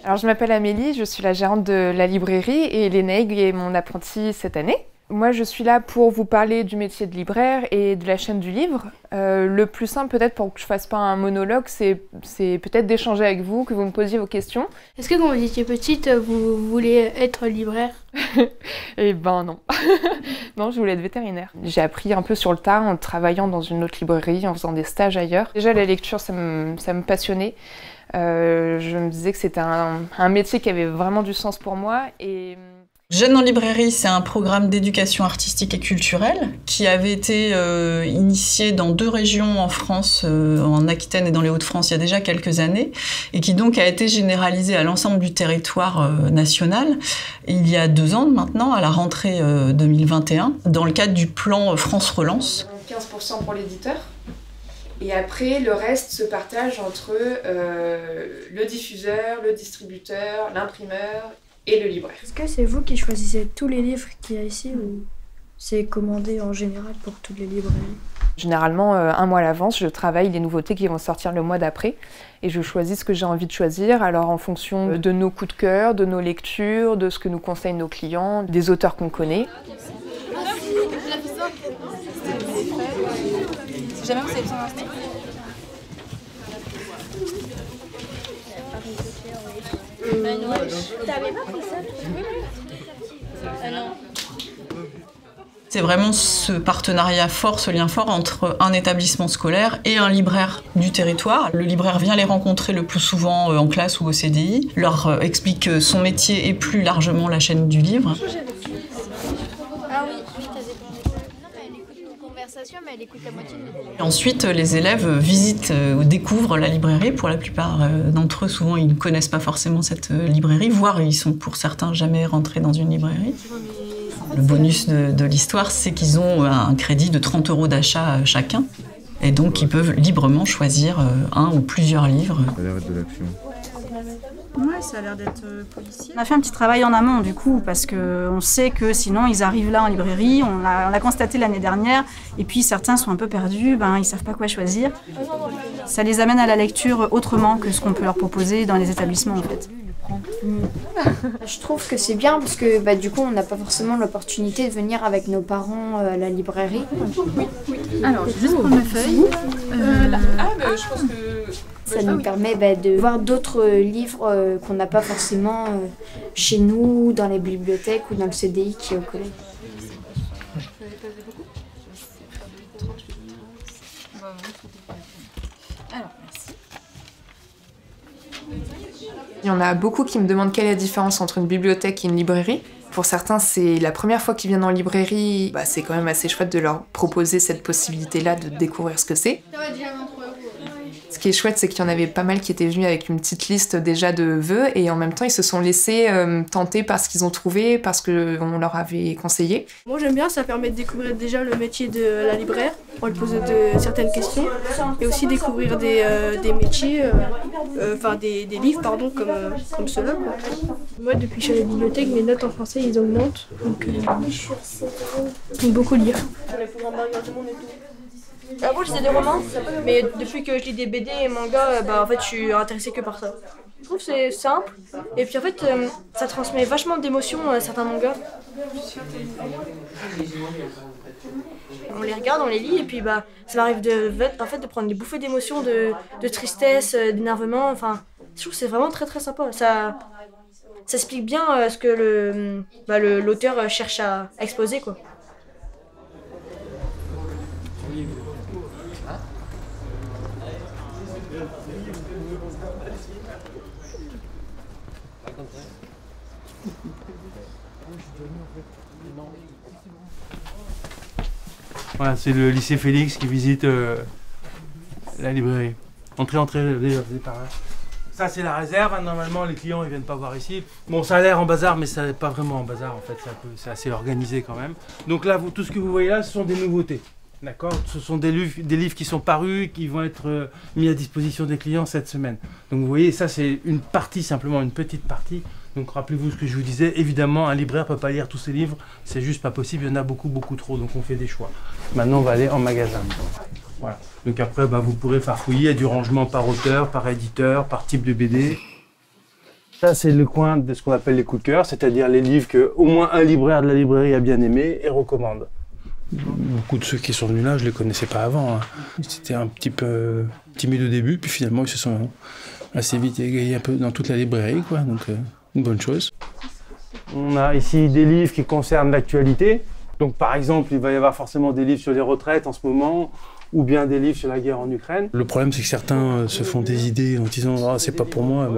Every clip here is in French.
Alors je m'appelle Amélie, je suis la gérante de la librairie et Lénaïg est mon apprenti cette année. Moi je suis là pour vous parler du métier de libraire et de la chaîne du livre. Le plus simple peut-être pour que je fasse pas un monologue, c'est peut-être d'échanger avec vous, que vous me posiez vos questions. Est-ce que quand vous étiez petite, vous vouliez être libraire? Eh ben non. Non, je voulais être vétérinaire. J'ai appris un peu sur le tas en travaillant dans une autre librairie, en faisant des stages ailleurs. Déjà la lecture ça me passionnait. Je me disais que c'était un métier qui avait vraiment du sens pour moi. Et... Jeunes en librairie, c'est un programme d'éducation artistique et culturelle qui avait été initié dans 2 régions en France, en Aquitaine et dans les Hauts-de-France, il y a déjà quelques années, et qui donc a été généralisé à l'ensemble du territoire national il y a 2 ans maintenant, à la rentrée 2021, dans le cadre du plan France Relance. 15% pour l'éditeur. Et après, le reste se partage entre le diffuseur, le distributeur, l'imprimeur et le libraire. Est-ce que c'est vous qui choisissez tous les livres qu'il y a ici ou c'est commandé en général pour toutes les librairies? Généralement, 1 mois à l'avance, je travaille les nouveautés qui vont sortir le mois d'après et je choisis ce que j'ai envie de choisir. Alors en fonction de nos coups de cœur, de nos lectures, de ce que nous conseillent nos clients, des auteurs qu'on connaît. Si jamais vous avez besoin d'un steak. T'avais pas pris ça? Non. C'est vraiment ce partenariat fort, ce lien fort entre un établissement scolaire et un libraire du territoire. Le libraire vient les rencontrer le plus souvent en classe ou au CDI, leur explique son métier et plus largement la chaîne du livre. Ah oui, elle écoute nos conversations, mais elle écoute la moitié de nous. Et ensuite, les élèves visitent ou découvrent la librairie. Pour la plupart d'entre eux, souvent, ils ne connaissent pas forcément cette librairie, voire ils sont pour certains jamais rentrés dans une librairie. Le bonus de l'histoire, c'est qu'ils ont un crédit de 30 € d'achat chacun. Et donc, ils peuvent librement choisir un ou plusieurs livres. Ça a l'air d'être de l'action. Ouais, ça a l'air d'être policier. On a fait un petit travail en amont du coup, parce qu'on sait que sinon ils arrivent là en librairie, on l'a constaté l'année dernière, et puis certains sont un peu perdus, ils savent pas quoi choisir. Ça les amène à la lecture autrement que ce qu'on peut leur proposer dans les établissements en fait. Je trouve que c'est bien parce que du coup on n'a pas forcément l'opportunité de venir avec nos parents à la librairie. Alors, juste pour ma feuille. Je pense que... Ça nous permet de voir d'autres livres qu'on n'a pas forcément chez nous, dans les bibliothèques ou dans le CDI qui est au collège. Alors, merci. Il y en a beaucoup qui me demandent quelle est la différence entre une bibliothèque et une librairie. Pour certains, c'est la première fois qu'ils viennent en librairie. C'est quand même assez chouette de leur proposer cette possibilité-là de découvrir ce que c'est. Ce qui est chouette, c'est qu'il y en avait pas mal qui étaient venus avec une petite liste déjà de vœux et en même temps, ils se sont laissés tenter par ce qu'ils ont trouvé, parce qu'on leur avait conseillé. Moi j'aime bien, ça permet de découvrir déjà le métier de la libraire, pour lui poser certaines questions, et aussi découvrir des métiers, des livres comme ceux-là. Moi depuis que je suis à la bibliothèque, mes notes en français ils augmentent, donc j'aime beaucoup lire. Avant je lisais des romans, mais depuis que je lis des BD et mangas, en fait je suis intéressée que par ça. Je trouve que c'est simple, et puis en fait ça transmet vachement d'émotions certains mangas. On les regarde, on les lit, et puis ça m'arrive de prendre des bouffées d'émotions, de tristesse, d'énervement, je trouve que c'est vraiment très très sympa. Ça explique bien ce que l'auteur cherche à exposer, quoi. Voilà, c'est le lycée Félix qui visite la librairie. Entrez, par là. Ça c'est la réserve, normalement les clients ils viennent pas voir ici. Bon, ça a l'air en bazar, mais ça n'est pas vraiment en bazar en fait, c'est assez organisé quand même. Donc là, tout ce que vous voyez là, ce sont des nouveautés. D'accord, ce sont des livres qui sont parus, qui vont être mis à disposition des clients cette semaine. Donc vous voyez, ça c'est une partie, simplement une petite partie. Donc rappelez-vous ce que je vous disais, évidemment un libraire ne peut pas lire tous ces livres, c'est juste pas possible, il y en a beaucoup trop, donc on fait des choix. Maintenant on va aller en magasin. Voilà. Donc après, vous pourrez farfouiller, il y a du rangement par auteur, par éditeur, par type de BD. Ça, c'est le coin de ce qu'on appelle les coups de cœur, c'est-à-dire les livres qu'au moins un libraire de la librairie a bien aimé et recommande. Beaucoup de ceux qui sont venus là, je ne les connaissais pas avant. Hein. C'était un petit peu timide au début, puis finalement, ils se sont assez vite égayés un peu dans toute la librairie, quoi. Donc, une bonne chose. On a ici des livres qui concernent l'actualité. Donc, par exemple, il va y avoir forcément des livres sur les retraites en ce moment, ou bien des livres sur la guerre en Ukraine. Le problème, c'est que certains se font des idées en disant « Ah, c'est pas pour moi »,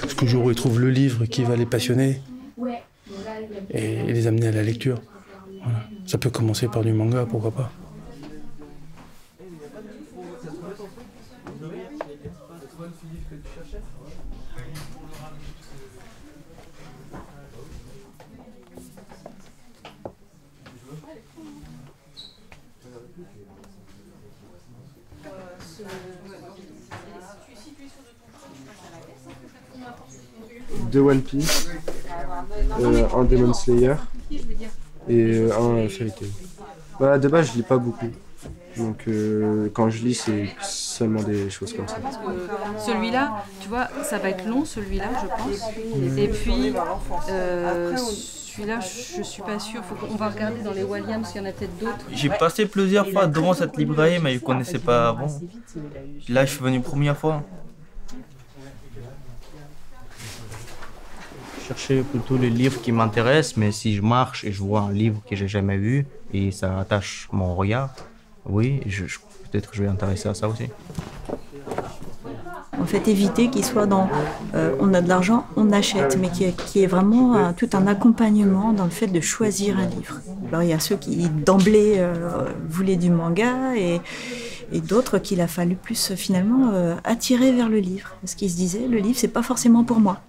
parce que le jour où ils trouvent le livre qui va les passionner et les amener à la lecture. Voilà. Ça peut commencer par du manga, pourquoi pas. Deux One Piece, un Demon Slayer et un Fairy Tail. De base, je lis pas beaucoup. Donc quand je lis, c'est seulement des choses comme ça. Celui-là, tu vois, ça va être long, celui-là, je pense. Et puis, celui-là, je suis pas sûre. On va regarder dans les Williams, il y en a peut-être d'autres. J'ai passé plusieurs fois devant cette librairie, mais je ne connaissais pas avant. Là, je suis venu première fois. Chercher plutôt les livres qui m'intéressent, mais si je marche et je vois un livre que j'ai jamais vu et ça attache mon regard, oui, peut-être que je vais m'intéresser à ça aussi. En fait, éviter qu'il soit dans on a de l'argent, on achète, mais qu'il y ait vraiment tout un accompagnement dans le fait de choisir un livre. Alors il y a ceux qui d'emblée voulaient du manga et d'autres qu'il a fallu plus finalement attirer vers le livre, parce qu'ils se disaient le livre c'est pas forcément pour moi.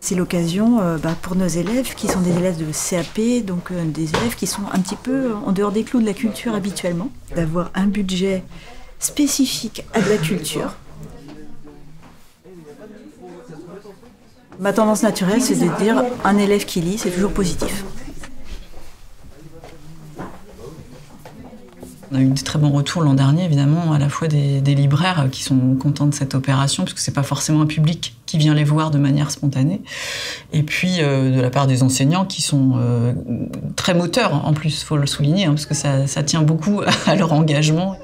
C'est l'occasion pour nos élèves qui sont des élèves de CAP, donc des élèves qui sont un petit peu en dehors des clous de la culture habituellement, d'avoir un budget spécifique à de la culture. Ma tendance naturelle, c'est de dire un élève qui lit, c'est toujours positif. On a eu de très bons retours l'an dernier, évidemment, à la fois des libraires qui sont contents de cette opération, parce que c'est pas forcément un public qui vient les voir de manière spontanée, et puis de la part des enseignants qui sont très moteurs, en plus, faut le souligner, parce que ça tient beaucoup à leur engagement.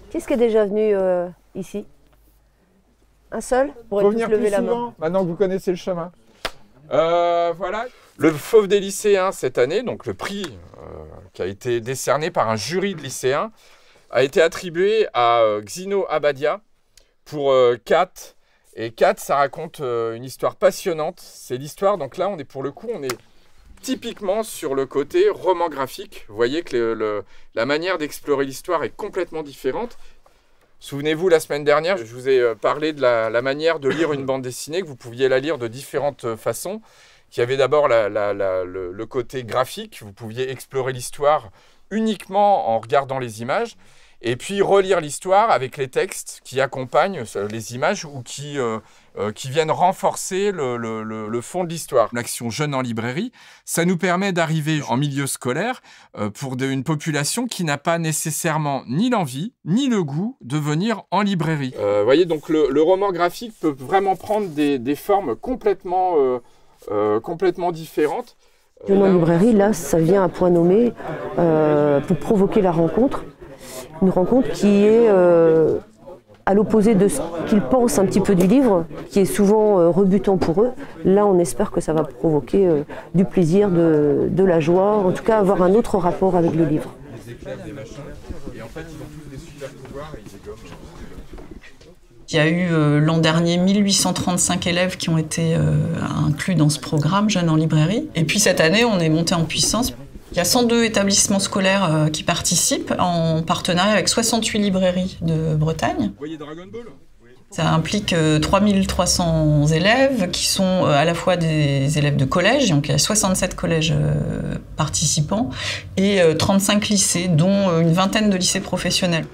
Qui est-ce qui est déjà venu ici? Un seul? Pour venir plus souvent, maintenant que vous connaissez le chemin. Voilà. Le Fauve des lycéens cette année, donc le prix qui a été décerné par un jury de lycéens, a été attribué à Xino Abadia pour Kat. Et Kat, ça raconte une histoire passionnante. C'est l'histoire, donc là, on est typiquement sur le côté roman graphique. Vous voyez que la manière d'explorer l'histoire est complètement différente. Souvenez-vous, la semaine dernière, je vous ai parlé de la manière de lire une bande dessinée, que vous pouviez la lire de différentes façons. Il y avait d'abord le côté graphique, vous pouviez explorer l'histoire uniquement en regardant les images, et puis relire l'histoire avec les textes qui accompagnent les images ou qui viennent renforcer le fond de l'histoire. L'action Jeunes en librairie, ça nous permet d'arriver en milieu scolaire pour une population qui n'a pas nécessairement ni l'envie, ni le goût de venir en librairie. Vous voyez, donc le roman graphique peut vraiment prendre des formes complètement différentes. Jeunes en librairie, là, ça vient à point nommé pour provoquer la rencontre. Une rencontre qui est à l'opposé de ce qu'ils pensent un petit peu du livre, qui est souvent rebutant pour eux. Là, on espère que ça va provoquer du plaisir, de la joie, en tout cas avoir un autre rapport avec le livre. Il y a eu l'an dernier 1835 élèves qui ont été inclus dans ce programme Jeunes en librairie. Et puis cette année, on est monté en puissance. Il y a 102 établissements scolaires qui participent en partenariat avec 68 librairies de Bretagne. Vous voyez Dragon Ball ? Ça implique 3300 élèves qui sont à la fois des élèves de collège, donc il y a 67 collèges participants, et 35 lycées, dont une vingtaine de lycées professionnels.